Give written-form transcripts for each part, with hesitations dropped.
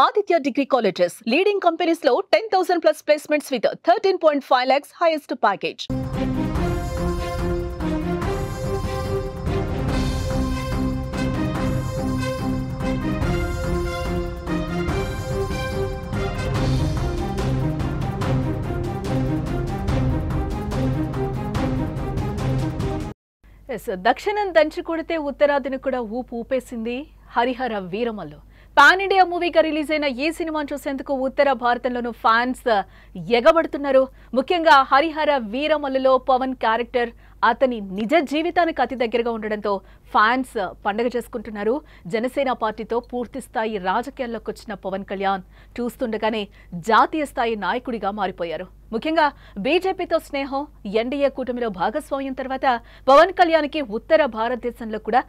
Aditya Degree Colleges, leading companies low 10,000 plus placements with 13.5 lakhs highest package. దక్షిణం దంచి కొడితే ఉత్తరాదిని కూడా ఊపేసింది హరిహర వీరమల్లు. పాన్ ఇండియా మూవీగా రిలీజ్ అయిన ఈ సినిమాను చూసేందుకు ఉత్తర భారతంలోనూ ఫ్యాన్స్ ఎగబడుతున్నారు. ముఖ్యంగా హరిహర వీరమల్లులో పవన్ క్యారెక్టర్ అతని నిజ జీవితానికి అతి దగ్గరగా ఉండడంతో ఫ్యాన్స్ పండగ చేసుకుంటున్నారు. జనసేన పార్టీతో పూర్తి స్థాయి రాజకీయాల్లోకి వచ్చిన పవన్ కళ్యాణ్ చూస్తుండగానే జాతీయ స్థాయి నాయకుడిగా మారిపోయారు. ముఖ్యంగా బీజేపీతో స్నేహం, ఎన్డీఏ కూటమిలో భాగస్వామ్యం తర్వాత పవన్ కళ్యాణ్కి ఉత్తర భారతదేశంలో కూడా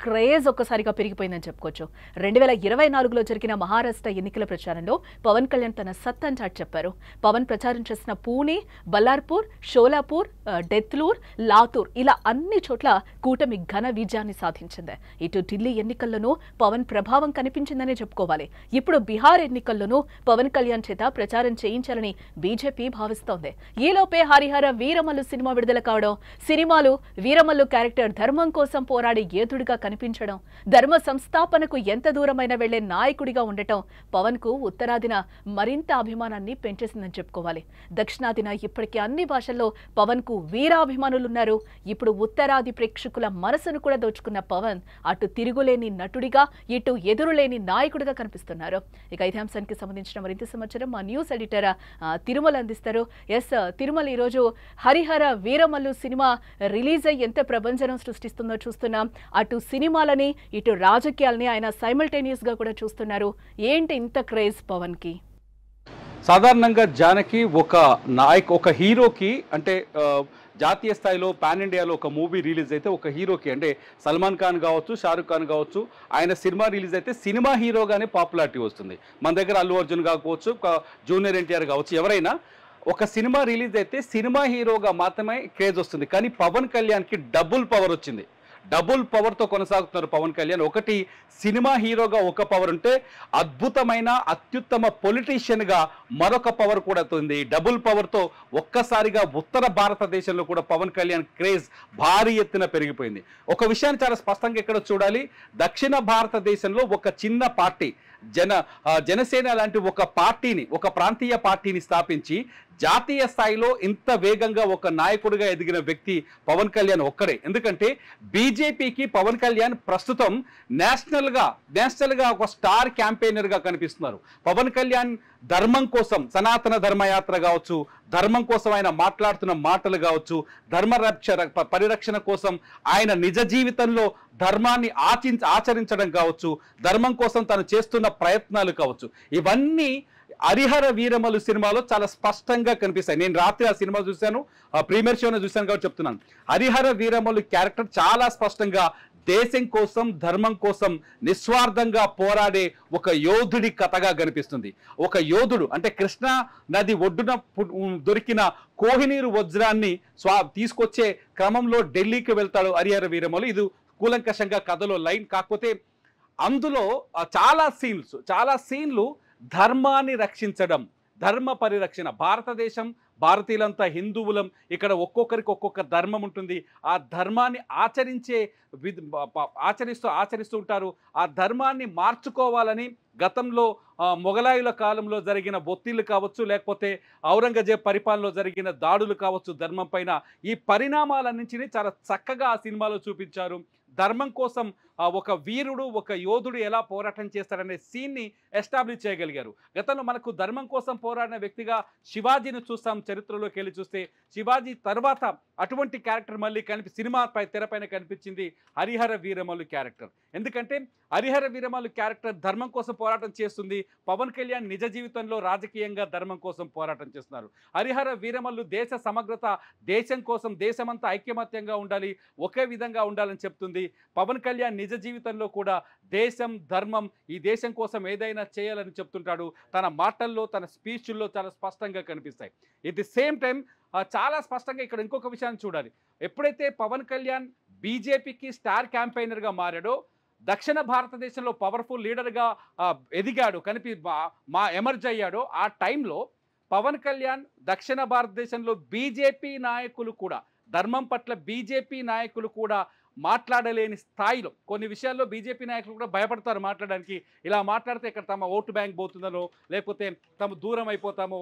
క్రేజ్ ఒక్కసారిగా పెరిగిపోయిందని చెప్పుకోవచ్చు. 2024లో జరిగిన మహారాష్ట్ర ఎన్నికల ప్రచారంలో పవన్ కళ్యాణ్ తన సత్తాను చాటి చెప్పారు. పవన్ ప్రచారం చేసిన పూణే, బల్లార్పూర్, షోలాపూర్, డెత్లూర్, లాతూర్ ఇలా అన్ని చోట్ల కూటమి ఘన విజయాన్ని సాధించింది. ఇటు ఢిల్లీ ఎన్నికల్లోనూ పవన్ ప్రభావం కనిపించిందనే చెప్పుకోవాలి. ఇప్పుడు బీహార్ ఎన్నికల్లోనూ పవన్ కళ్యాణ్ చేత ప్రచారం చేయించాలని బీజేపీ భావిస్తోంది. ఈలోపే హరిహర వీరమల్లు సినిమా విడుదల కావడం, సినిమాలు వీరమల్లు క్యారెక్టర్ ధర్మం కోసం పోరాడే యోధుడిగా కనిపించడం, ధర్మ సంస్థాపనకు ఎంత దూరమైన వెళ్లే నాయకుడిగా ఉండటం పవన్ కు ఉత్తరాదిన మరింత అభిమానాన్ని పెంచేసిందని చెప్పుకోవాలి. దక్షిణాదిన ఇప్పటికే అన్ని భాషల్లో పవన్ కు వీరాభిమానులున్నారు. ఇప్పుడు ఉత్తరాది ప్రేక్షకుల మనసును కూడా దోచుకున్న పవన్ అటు తిరుగులేని నటుడిగా, ఇటు ఎదురులేని నాయకుడిగా కనిపిస్తున్నారు. ఇక ఇదే అంశానికి సంబంధించిన మరింత సమాచారం మా న్యూస్ ఎడిటర్ తిరుమల అందిస్తారు. తిరుమల, ఈరోజు హరిహర వీరమల్లు సినిమా రిలీజ్ అయ్యి ఎంత ప్రభంజనం సృష్టిస్తుందో చూస్తున్నాం. అటు సినిమాలని, ఇటు రాజకీయాలని ఆయన సైమల్టేనియస్ గా కూడా చూస్తున్నారు. ఏంటి ఇంత క్రేజ్ పవన్ కి? సాధారణంగా జానకి ఒక హీరోకి అంటే జాతీయ స్థాయిలో పాన్ ఇండియాలో ఒక మూవీ రిలీజ్ అయితే ఒక హీరోకి అంటే సల్మాన్ ఖాన్ కావచ్చు, షారుఖ్ ఖాన్ కావచ్చు, ఆయన సినిమా రిలీజ్ అయితే సినిమా హీరోగానే పాపులారిటీ వస్తుంది. మన దగ్గర అల్లు అర్జున్ కావచ్చు, జూనియర్ ఎన్టీఆర్ కావచ్చు, ఎవరైనా ఒక సినిమా రిలీజ్ అయితే సినిమా హీరోగా మాత్రమే క్రేజ్ వస్తుంది. కానీ పవన్ కళ్యాణ్కి డబుల్ పవర్ వచ్చింది. డబుల్ పవర్తో కొనసాగుతున్నారు పవన్ కళ్యాణ్. ఒకటి సినిమా హీరోగా ఒక పవర్ ఉంటే అద్భుతమైన అత్యుత్తమ పొలిటీషియన్గా మరొక పవర్ కూడా ఉంది. డబుల్ పవర్తో ఒక్కసారిగా ఉత్తర భారతదేశంలో కూడా పవన్ కళ్యాణ్ క్రేజ్ భారీ ఎత్తున పెరిగిపోయింది. ఒక విషయాన్ని చాలా స్పష్టంగా ఇక్కడ చూడాలి. దక్షిణ భారతదేశంలో ఒక చిన్న పార్టీ జనసేన లాంటి ఒక ప్రాంతీయ పార్టీని స్థాపించి జాతీయ స్థాయిలో ఇంత వేగంగా ఒక నాయకుడిగా ఎదిగిన వ్యక్తి పవన్ కళ్యాణ్ ఒక్కడే. ఎందుకంటే బీజేపీకి పవన్ కళ్యాణ్ ప్రస్తుతం నేషనల్ గా ఒక స్టార్ క్యాంపెయినర్గా కనిపిస్తున్నారు. పవన్ కళ్యాణ్ ధర్మం కోసం, సనాతన ధర్మయాత్ర కావచ్చు, ధర్మం కోసం ఆయన మాట్లాడుతున్న మాటలు కావచ్చు, పరిరక్షణ కోసం ఆయన నిజ జీవితంలో ధర్మాన్ని ఆచరించడం కావచ్చు, ధర్మం కోసం తను చేస్తున్న ప్రయత్నాలు కావచ్చు, ఇవన్నీ హరిహర వీరమల్లు సినిమాలో చాలా స్పష్టంగా కనిపిస్తాయి. నేను రాత్రి ఆ సినిమా చూశాను, ప్రీమియర్ షోను చూశాను కాబట్టి చెప్తున్నాను. హరిహర వీరమల్లు క్యారెక్టర్ చాలా స్పష్టంగా దేశం కోసం, ధర్మం కోసం నిస్వార్థంగా పోరాడే ఒక యోధుడి కథగా కనిపిస్తుంది. ఒక యోధుడు అంటే కృష్ణా నది ఒడ్డున దొరికిన కోహినీరు వజ్రాన్ని తీసుకొచ్చే క్రమంలో ఢిల్లీకి వెళ్తాడు హరిహర వీరమల్లు. ఇది కూలంకషంగా కథలో లైన్. కాకపోతే అందులో చాలా సీన్లు ధర్మాన్ని రక్షించడం, ధర్మ పరిరక్షణ. భారతీయులంతా హిందువులం, ఇక్కడ ఒక్కొక్కరికి ఒక్కొక్క ధర్మం ఉంటుంది. ఆ ధర్మాన్ని ఆచరిస్తూ ఉంటారు. ఆ ధర్మాన్ని మార్చుకోవాలని గతంలో మొఘలాయుల కాలంలో జరిగిన ఒత్తిళ్లు కావచ్చు, లేకపోతే ఔరంగజేబ్ పరిపాలనలో జరిగిన దాడులు కావచ్చు ధర్మం పైన, ఈ పరిణామాలన్నింటినీ చాలా చక్కగా ఆ సినిమాలో చూపించారు. ధర్మం కోసం ఒక వీరుడు, ఒక యోధుడు ఎలా పోరాటం చేస్తాడనే సీన్ని ఎస్టాబ్లిష్ చేయగలిగారు. గతంలో మనకు ధర్మం కోసం పోరాడిన వ్యక్తిగా శివాజీని చూస్తాం. చరిత్రలోకి వెళ్ళి చూస్తే శివాజీ తర్వాత అటువంటి క్యారెక్టర్ మళ్ళీ సినిమా తెరపైన కనిపించింది హరిహర వీరమల్లు క్యారెక్టర్. ఎందుకంటే హరిహర వీరమల్లు క్యారెక్టర్ ధర్మం కోసం పోరాటం చేస్తుంది. పవన్ కళ్యాణ్ నిజ జీవితంలో రాజకీయంగా ధర్మం కోసం పోరాటం చేస్తున్నారు. హరిహర వీరమల్లు దేశ సమగ్రత, దేశం కోసం, దేశమంతా ఐక్యమత్యంగా ఉండాలి, ఒకే విధంగా ఉండాలని చెప్తుంది. పవన్ కళ్యాణ్ నిజ జీవితంలో కూడా దేశం, ధర్మం, ఈ దేశం కోసం ఏదైనా చేయాలని చెప్తుంటాడు. తన మాటల్లో, తన స్పీచ్ల్లో చాలా స్పష్టంగా కనిపిస్తాయి. ఎట్ ది సేమ్ టైం చాలా స్పష్టంగా ఇక్కడ ఇంకొక విషయాన్ని చూడాలి. ఎప్పుడైతే పవన్ కళ్యాణ్ బీజేపీకి స్టార్ క్యాంపెయినర్గా మారాడో, దక్షిణ భారతదేశంలో పవర్ఫుల్ లీడర్గా ఎదిగాడు, మా ఎమర్జ్ అయ్యాడో ఆ టైంలో పవన్ కళ్యాణ్ దక్షిణ భారతదేశంలో బీజేపీ నాయకులు కూడా, ధర్మం పట్ల బీజేపీ నాయకులు కూడా మాట్లాడలేని స్థాయిలో, కొన్ని విషయాల్లో బీజేపీ నాయకులు కూడా భయపడతారు మాట్లాడడానికి. ఇలా మాట్లాడితే ఇక్కడ తమ ఓటు బ్యాంక్ పోతుందనో, లేకపోతే తమ దూరం అయిపోతామో,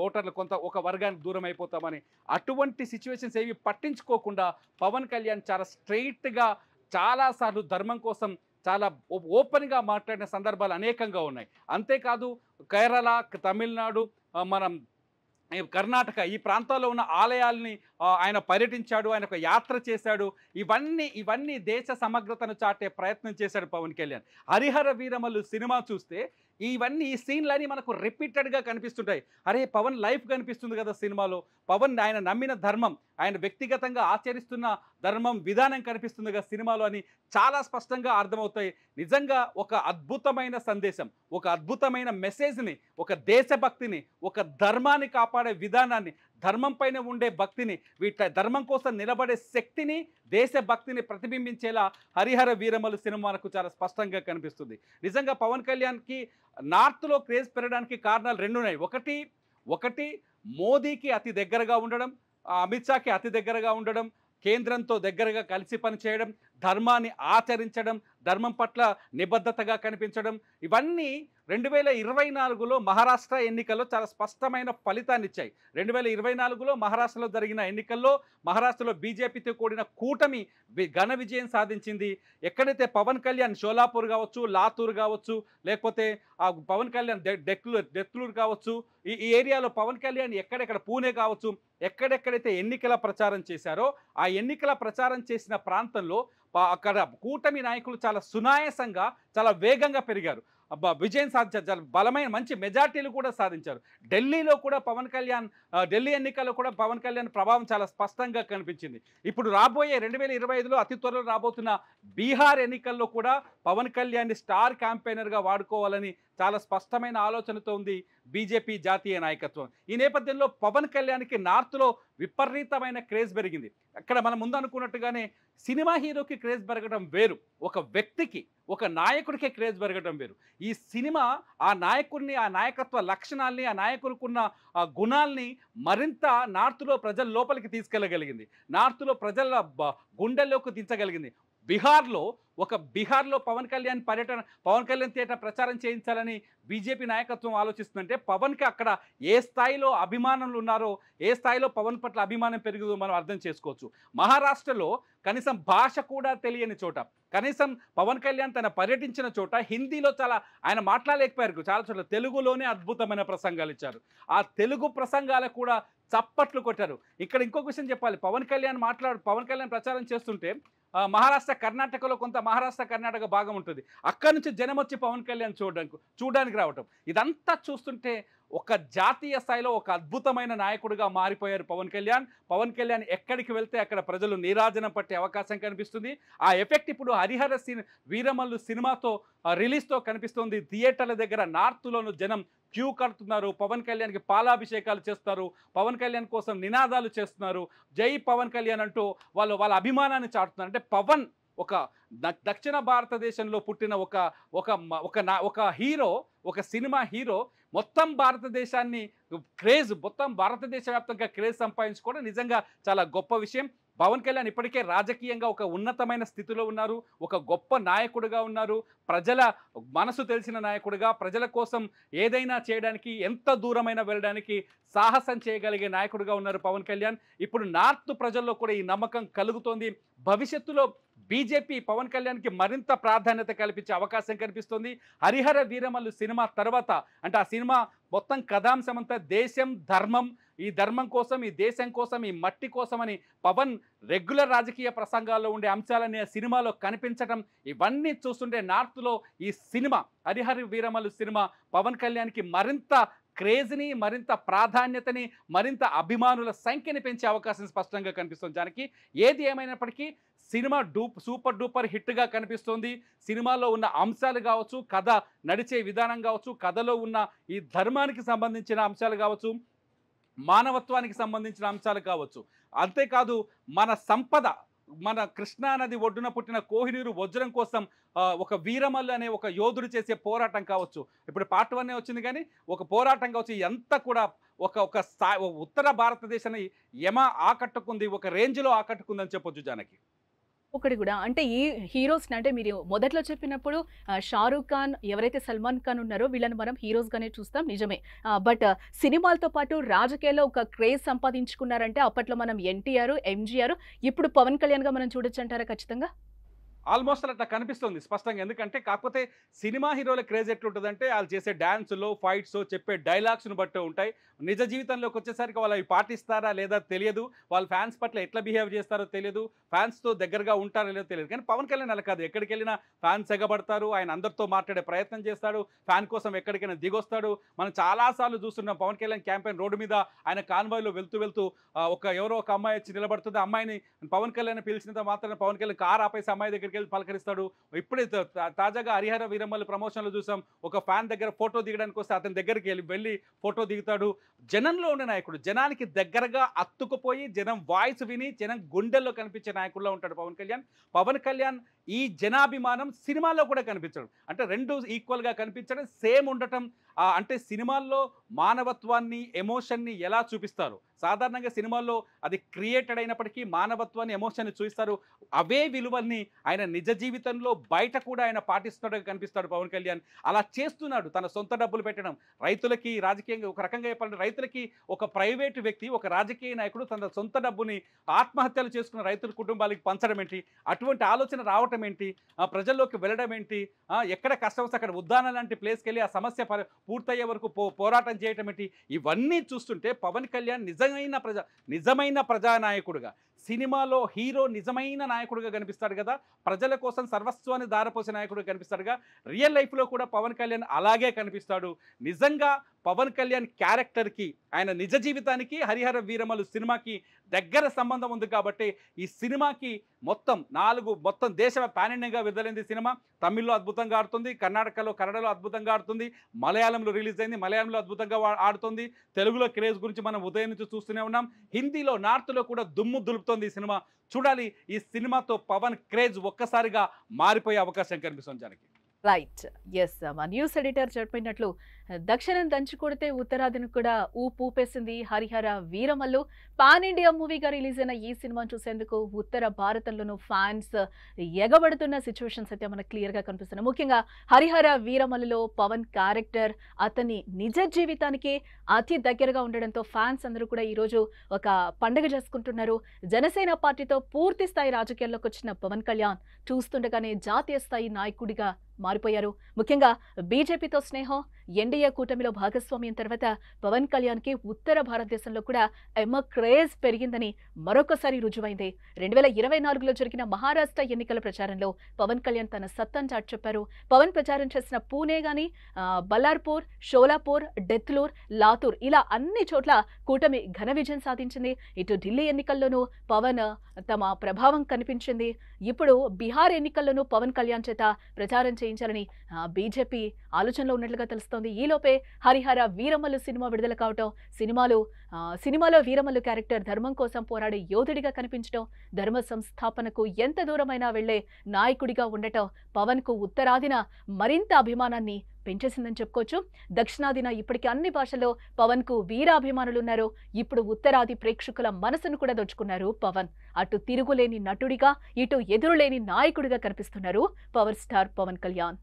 ఓటర్లు ఒక వర్గానికి దూరం అయిపోతామని, అటువంటి సిచ్యువేషన్స్ ఏవి పట్టించుకోకుండా పవన్ కళ్యాణ్ చాలా స్ట్రైట్గా చాలాసార్లు ధర్మం కోసం చాలా ఓపెన్గా మాట్లాడిన సందర్భాలు అనేకంగా ఉన్నాయి. అంతేకాదు కేరళ, తమిళనాడు, మనం కర్ణాటక ఈ ప్రాంతాల్లో ఉన్న ఆలయాల్ని ఆయన పర్యటించాడు, ఆయన ఒక యాత్ర చేశాడు. ఇవన్నీ దేశ సమగ్రతను చాటే ప్రయత్నం చేశాడు పవన్ కళ్యాణ్. హరిహర వీరమల్లు సినిమా చూస్తే ఈ సీన్లన్నీ మనకు రిపీటెడ్గా కనిపిస్తుంటాయి. అరే పవన్ లైఫ్ కనిపిస్తుంది కదా సినిమాలో, పవన్ ఆయన నమ్మిన ధర్మం, ఆయన వ్యక్తిగతంగా ఆచరిస్తున్న ధర్మం విధానం కనిపిస్తుంది కదా సినిమాలో అని చాలా స్పష్టంగా అర్థమవుతాయి. నిజంగా ఒక అద్భుతమైన సందేశం, ఒక అద్భుతమైన మెసేజ్ని, ఒక దేశభక్తిని, ఒక ధర్మాన్ని కాపాడే విధానాన్ని, ధర్మం పైన ఉండే భక్తిని, ధర్మం కోసం నిలబడే శక్తిని, దేశభక్తిని ప్రతిబింబించేలా హరిహర వీరమల్లు సినిమా మనకు చాలా స్పష్టంగా కనిపిస్తుంది. నిజంగా పవన్ కళ్యాణ్కి నార్త్లో క్రేజ్ పెరగడానికి కారణాలు రెండు ఉన్నాయి. ఒకటి మోదీకి అతి దగ్గరగా ఉండడం, అమిత్ షాకి అతి దగ్గరగా ఉండడం, కేంద్రంతో దగ్గరగా కలిసి పనిచేయడం, ధర్మాన్ని ఆచరించడం, ధర్మం పట్ల నిబద్ధతగా కనిపించడం, ఇవన్నీ 2024లో మహారాష్ట్ర ఎన్నికల్లో చాలా స్పష్టమైన ఫలితాన్ని ఇచ్చాయి. 2024లో మహారాష్ట్రలో జరిగిన ఎన్నికల్లో మహారాష్ట్రలో బీజేపీతో కూడిన కూటమి ఘన విజయం సాధించింది. ఎక్కడైతే పవన్ కళ్యాణ్ షోలాపూర్ కావచ్చు, లాతూర్ కావచ్చు, లేకపోతే ఆ పవన్ కళ్యాణ్ డెత్లూర్ కావచ్చు, ఈ ఏరియాలో పవన్ కళ్యాణ్ ఎక్కడెక్కడ, పూణే కావచ్చు, ఎక్కడెక్కడైతే ఎన్నికల ప్రచారం చేశారో ఆ ఎన్నికల ప్రచారం చేసిన ప్రాంతంలో అక్కడ కూటమి నాయకులు చాలా సునాయాసంగా, చాలా వేగంగా పెరిగారు, విజయం సాధించారు, చాలా బలమైన మంచి మెజార్టీలు కూడా సాధించారు. ఢిల్లీలో కూడా పవన్ కళ్యాణ్, ఢిల్లీ ఎన్నికల్లో కూడా పవన్ కళ్యాణ్ ప్రభావం చాలా స్పష్టంగా కనిపించింది. ఇప్పుడు రాబోయే 2025లో అతి త్వరలో రాబోతున్న బీహార్ ఎన్నికల్లో కూడా పవన్ కళ్యాణ్ని స్టార్ క్యాంపెయినర్గా వాడుకోవాలని చాలా స్పష్టమైన ఆలోచనతో ఉంది బీజేపీ జాతీయ నాయకత్వం. ఈ నేపథ్యంలో పవన్ కళ్యాణ్కి నార్త్లో విపరీతమైన క్రేజ్ పెరిగింది. అక్కడ మనం ముందు అనుకున్నట్టుగానే సినిమా హీరోకి క్రేజ్ పెరగడం వేరు, ఒక వ్యక్తికి, ఒక నాయకుడికి క్రేజ్ పెరగడం వేరు. ఈ సినిమా ఆ నాయకుడిని, ఆ నాయకత్వ లక్షణాల్ని, ఆ నాయకుడికున్న గుణాల్ని మరింత నార్త్లో ప్రజల లోపలికి తీసుకెళ్ళగలిగింది, నార్త్లో ప్రజల గుండెల్లోకి దించగలిగింది. బీహార్లో పవన్ కళ్యాణ్ థియేటర్ ప్రచారం చేయించాలని బీజేపీ నాయకత్వం ఆలోచిస్తుందంటే పవన్కి అక్కడ ఏ స్థాయిలో అభిమానులు ఉన్నారో, ఏ స్థాయిలో పవన్ పట్ల అభిమానం పెరుగుతుందో మనం అర్థం చేసుకోవచ్చు. మహారాష్ట్రలో కనీసం భాష కూడా తెలియని చోట, కనీసం పవన్ కళ్యాణ్ తన పర్యటించిన చోట హిందీలో ఆయన మాట్లాడలేకపోయారు, చాలా చోట్ల తెలుగులోనే అద్భుతమైన ప్రసంగాలు ఇచ్చారు. ఆ తెలుగు ప్రసంగాలకు కూడా చప్పట్లు కొట్టారు. ఇక్కడ ఇంకొక విషయం చెప్పాలి, పవన్ కళ్యాణ్ ప్రచారం చేస్తుంటే మహారాష్ట్ర, కర్ణాటకలో కొంత మహారాష్ట్ర కర్ణాటక భాగం ఉంటుంది, అక్కడి నుంచి జనం వచ్చి పవన్ కళ్యాణ్ చూడడానికి రావటం, ఇదంతా చూస్తుంటే ఒక జాతీయ స్థాయిలో ఒక అద్భుతమైన నాయకుడిగా మారిపోయారు పవన్ కళ్యాణ్ ఎక్కడికి వెళ్తే అక్కడ ప్రజలు నీరాజనం పట్టే అవకాశం కనిపిస్తుంది. ఆ ఎఫెక్ట్ ఇప్పుడు హరిహర వీరమల్లు సినిమాతో రిలీజ్తో కనిపిస్తుంది. థియేటర్ల దగ్గర నార్త్లోను జనం క్యూ కడుతున్నారు, పవన్ కళ్యాణ్కి పాలాభిషేకాలు చేస్తారు, పవన్ కళ్యాణ్ కోసం నినాదాలు చేస్తున్నారు, జై పవన్ కళ్యాణ్ అంటూ వాళ్ళ అభిమానాన్ని చాటుతున్నారు. అంటే పవన్ ఒక దక్షిణ భారతదేశంలో పుట్టిన ఒక హీరో, ఒక సినిమా హీరో మొత్తం భారతదేశాన్ని మొత్తం భారతదేశ వ్యాప్తంగా క్రేజ్ సంపాదించుకోవడం నిజంగా చాలా గొప్ప విషయం. పవన్ కళ్యాణ్ ఇప్పటికే రాజకీయంగా ఒక ఉన్నతమైన స్థితిలో ఉన్నారు, ఒక గొప్ప నాయకుడిగా ఉన్నారు, ప్రజల మనసు తెలిసిన నాయకుడిగా, ప్రజల కోసం ఏదైనా చేయడానికి, ఎంత దూరమైనా వెళ్ళడానికి సాహసం చేయగలిగే నాయకుడిగా ఉన్నారు పవన్ కళ్యాణ్. ఇప్పుడు నార్త్ ప్రజల్లో కూడా ఈ నమ్మకం కలుగుతోంది. భవిష్యత్తులో బీజేపీ పవన్ కళ్యాణ్కి మరింత ప్రాధాన్యత కల్పించే అవకాశం కనిపిస్తుంది. హరిహర వీరమల్లు సినిమా తర్వాత, అంటే ఆ సినిమా మొత్తం కథాంశం అంతా దేశం, ధర్మం, ఈ ధర్మం కోసం, ఈ దేశం కోసం, ఈ మట్టి కోసమని పవన్ రెగ్యులర్ రాజకీయ ప్రసంగాల్లో ఉండే అంశాలన్నీ ఆ సినిమాలో కనిపించడం, ఇవన్నీ చూస్తుంటే నార్త్లో ఈ సినిమా, హరిహర వీరమల్లు సినిమా పవన్ కళ్యాణ్కి మరింత క్రేజ్ని, మరింత ప్రాధాన్యతని, మరింత అభిమానుల సంఖ్యని పెంచే అవకాశం స్పష్టంగా కనిపిస్తుంది. దానికి ఏది ఏమైనప్పటికీ సినిమా సూపర్ డూపర్ హిట్గా కనిపిస్తుంది. సినిమాలో ఉన్న అంశాలు కావచ్చు, కథ నడిచే విధానం కావచ్చు, కథలో ఉన్న ఈ ధర్మానికి సంబంధించిన అంశాలు కావచ్చు, మానవత్వానికి సంబంధించిన అంశాలు కావచ్చు, అంతేకాదు మన సంపద, మన కృష్ణా నది ఒడ్డున పుట్టిన కోహినూరు వజ్రం కోసం ఒక వీరమల్లు అనే ఒక యోధుడు చేసే పోరాటం కావచ్చు, ఇప్పుడు పార్ట్ 1 వచ్చింది కానీ ఒక పోరాటం కావచ్చు, ఎంత కూడా ఒక ఒక ఉత్తర భారతదేశాన్ని ఆకట్టుకుంది, ఒక రేంజ్లో ఆకట్టుకుందని చెప్పొచ్చు జానకి. ఒకటి కూడా అంటే ఈ హీరోస్ని అంటే మీరు మొదట్లో చెప్పినప్పుడు షారూక్ ఖాన్ ఎవరైతే సల్మాన్ ఖాన్ ఉన్నారో వీళ్ళని మనం హీరోస్ గానే చూస్తాం, నిజమే. బట్ సినిమాలతో పాటు రాజకీయాల్లో ఒక క్రేజ్ సంపాదించుకున్నారంటే అప్పట్లో మనం ఎన్టీఆర్, ఎంజీఆర్, ఇప్పుడు పవన్ కళ్యాణ్ గా మనం చూడొచ్చు అంటారా? ఖచ్చితంగా ఆల్మోస్ట్ అట్లా కనిపిస్తుంది స్పష్టంగా. ఎందుకంటే కాకపోతే సినిమా హీరోల క్రేజ్ ఎట్లుంటుందంటే వాళ్ళు చేసే డ్యాన్సులు, ఫైట్స్, చెప్పే డైలాగ్స్ను బట్టి ఉంటాయి. నిజ జీవితంలోకి వచ్చేసరికి వాళ్ళు అవి పాటిస్తారా లేదా తెలియదు, వాళ్ళ ఫ్యాన్స్ పట్ల ఎట్లా బిహేవ్ చేస్తారో తెలియదు, ఫ్యాన్స్తో దగ్గరగా ఉంటారో లేదో తెలియదు. కానీ పవన్ కళ్యాణ్ అలా కాదు, ఎక్కడికి వెళ్ళినా ఫ్యాన్స్ ఎగబడతారు, ఆయన అందరితో మాట్లాడే ప్రయత్నం చేస్తాడు, ఫ్యాన్ కోసం ఎక్కడికైనా దిగొస్తాడు. మనం చాలాసార్లు చూస్తున్నాం పవన్ కళ్యాణ్ క్యాంపెయిన్ రోడ్డు మీద ఆయన కాన్వాయ్లో వెళ్తూ ఎవరో ఒక అమ్మాయి వచ్చి నిలబడుతుంది, అమ్మాయిని పవన్ కళ్యాణ్ పిలిచినంత మాత్రం పవన్ కళ్యాణ్ కార్ ఆపేసి అమ్మాయి దగ్గరికి వెళ్ళి పలకరిస్తాడు. ఇప్పుడే తాజాగా హరిహర వీరమల్లు ప్రమోషన్లు చూసాం, ఒక ఫ్యాన్ దగ్గర ఫోటో దిగడానికి వస్తే అతని దగ్గరికి వెళ్ళి ఫోటో దిగుతాడు. జనంలో ఉండే నాయకుడు, జనానికి దగ్గరగా అత్తుకుపోయి జనం వాయిస్ విని జనం గుండెల్లో కనిపించే నాయకుల్లో ఉంటాడు పవన్ కళ్యాణ్. పవన్ కళ్యాణ్ ఈ జనాభిమానం సినిమాల్లో కూడా కనిపించడం, అంటే రెండు ఈక్వల్గా కనిపించడం, సేమ్ ఉండటం. అంటే సినిమాల్లో మానవత్వాన్ని, ఎమోషన్ని ఎలా చూపిస్తారు, సాధారణంగా సినిమాల్లో అది క్రియేటెడ్ అయినప్పటికీ మానవత్వాన్ని, ఎమోషన్ని చూపిస్తారు. అవే విలువల్ని ఆయన నిజ జీవితంలో బయట కూడా ఆయన పాటిస్తున్నట్టుగా కనిపిస్తాడు పవన్ కళ్యాణ్. అలా చేస్తున్నాడు, తన సొంత డబ్బులు పెట్టడం, రైతులకి రాజకీయంగా ఒక రకంగా చెప్పాలంటే రైతులకి ఒక ప్రైవేటు వ్యక్తి, ఒక రాజకీయ నాయకుడు తన సొంత డబ్బుని ఆత్మహత్యలు చేసుకున్న రైతుల కుటుంబాలకి పంచడం ఏంటి, అటువంటి ఆలోచన రావటం ఏంటి, ప్రజల్లోకి వెళ్ళడం ఏంటి, ఎక్కడ కష్టం వస్తే అక్కడ ఉద్దాన లాంటి ప్లేస్కి వెళ్ళి ఆ సమస్య పూర్తయ్యే వరకు పోరాటం చేయటం ఏంటి, ఇవన్నీ చూస్తుంటే పవన్ కళ్యాణ్ నిజమైన ప్రజానాయకుడుగా, సినిమాలో హీరో నిజమైన నాయకుడిగా కనిపిస్తాడు కదా, ప్రజల కోసం సర్వస్వాన్ని దారపోసే నాయకుడిగా కనిపిస్తాడుగా. రియల్ లైఫ్లో కూడా పవన్ కళ్యాణ్ అలాగే కనిపిస్తాడు. నిజంగా పవన్ కళ్యాణ్ క్యారెక్టర్కి, ఆయన నిజ జీవితానికి హరిహర వీరమల్లు సినిమాకి దగ్గర సంబంధం ఉంది. కాబట్టి ఈ సినిమాకి మొత్తం దేశ పాన్ ఇండియాగా విడుదలైంది సినిమా. తమిళ్లో అద్భుతంగా ఆడుతుంది, కన్నడలో అద్భుతంగా ఆడుతుంది, మలయాళంలో రిలీజ్ అయింది, మలయాళంలో అద్భుతంగా ఆడుతుంది, తెలుగులో క్రేజ్ గురించి మనం ఉదయం నుంచి చూస్తూనే ఉన్నాం, హిందీలో, నార్త్లో కూడా దుమ్ము దులుపుతోంది ఈ సినిమా. చూడాలి, ఈ సినిమాతో పవన్ క్రేజ్ ఒక్కసారిగా మారిపోయే అవకాశం కనిపిస్తుంది జానకి. Right, yes. మా న్యూస్ ఎడిటర్ చెప్పినట్లు దక్షిణం దంచి కొడితే ఉత్తరాదిని కూడా ఊపేసింది హరిహర వీరమల్లు. పాన్ ఇండియా మూవీగా రిలీజ్ అయిన ఈ సినిమాను చూసేందుకు ఉత్తర భారతంలోనూ ఫ్యాన్స్ ఎగబడుతున్న సిచ్యువేషన్స్ అయితే మనకు క్లియర్గా కనిపిస్తున్నాయి. ముఖ్యంగా హరిహర వీరమల్లులో పవన్ క్యారెక్టర్ అతని నిజ జీవితానికి అతి దగ్గరగా ఉండడంతో ఫ్యాన్స్ అందరూ కూడా ఈరోజు ఒక పండుగ చేసుకుంటున్నారు. జనసేన పార్టీతో పూర్తి స్థాయి రాజకీయాల్లోకి వచ్చిన పవన్ కళ్యాణ్ చూస్తుండగానే జాతీయ స్థాయి నాయకుడిగా మారిపోయారు. ముఖ్యంగా బీజేపీతో స్నేహం, ఎన్డీఏ కూటమిలో భాగస్వామ్యం తర్వాత పవన్ కళ్యాణ్కి ఉత్తర భారతదేశంలో కూడా క్రేజ్ పెరిగిందని మరొకసారి రుజువైంది. 2024లో జరిగిన మహారాష్ట్ర ఎన్నికల ప్రచారంలో పవన్ కళ్యాణ్ తన సత్తాను చాటి చెప్పారు. పవన్ ప్రచారం చేసిన పూణే గాని, బల్లార్పూర్, షోలాపూర్, డెత్లూర్, లాతూర్ ఇలా అన్ని చోట్ల కూటమి ఘన విజయం సాధించింది. ఇటు ఢిల్లీ ఎన్నికల్లోనూ పవన్ తమ ప్రభావం కనిపించింది. ఇప్పుడు బీహార్ ఎన్నికల్లోనూ పవన్ కళ్యాణ్ చేత ప్రచారం చేయించాలని బీజేపీ ఆలోచనలో ఉన్నట్లుగా తెలుస్తోంది. ఈలోపే హరిహర వీరమల్లు సినిమా విడుదల కావటం, సినిమాలో వీరమల్లు క్యారెక్టర్ ధర్మం కోసం పోరాడే యోధుడిగా కనిపించడం, ధర్మ సంస్థాపనకు ఎంత దూరమైనా వెళ్లే నాయకుడిగా ఉండటం పవన్ కు ఉత్తరాదిన మరింత అభిమానాన్ని పెంచేసిందని చెప్పుకోవచ్చు. దక్షిణాదిన ఇప్పటికీ అన్ని భాషల్లో పవన్ కు వీరాభిమానులున్నారు. ఇప్పుడు ఉత్తరాది ప్రేక్షకుల మనసును కూడా దోచుకున్నారు పవన్. అటు తిరుగులేని నటుడిగా, ఇటు ఎదురులేని నాయకుడిగా కనిపిస్తున్నారు పవర్ స్టార్ పవన్ కళ్యాణ్.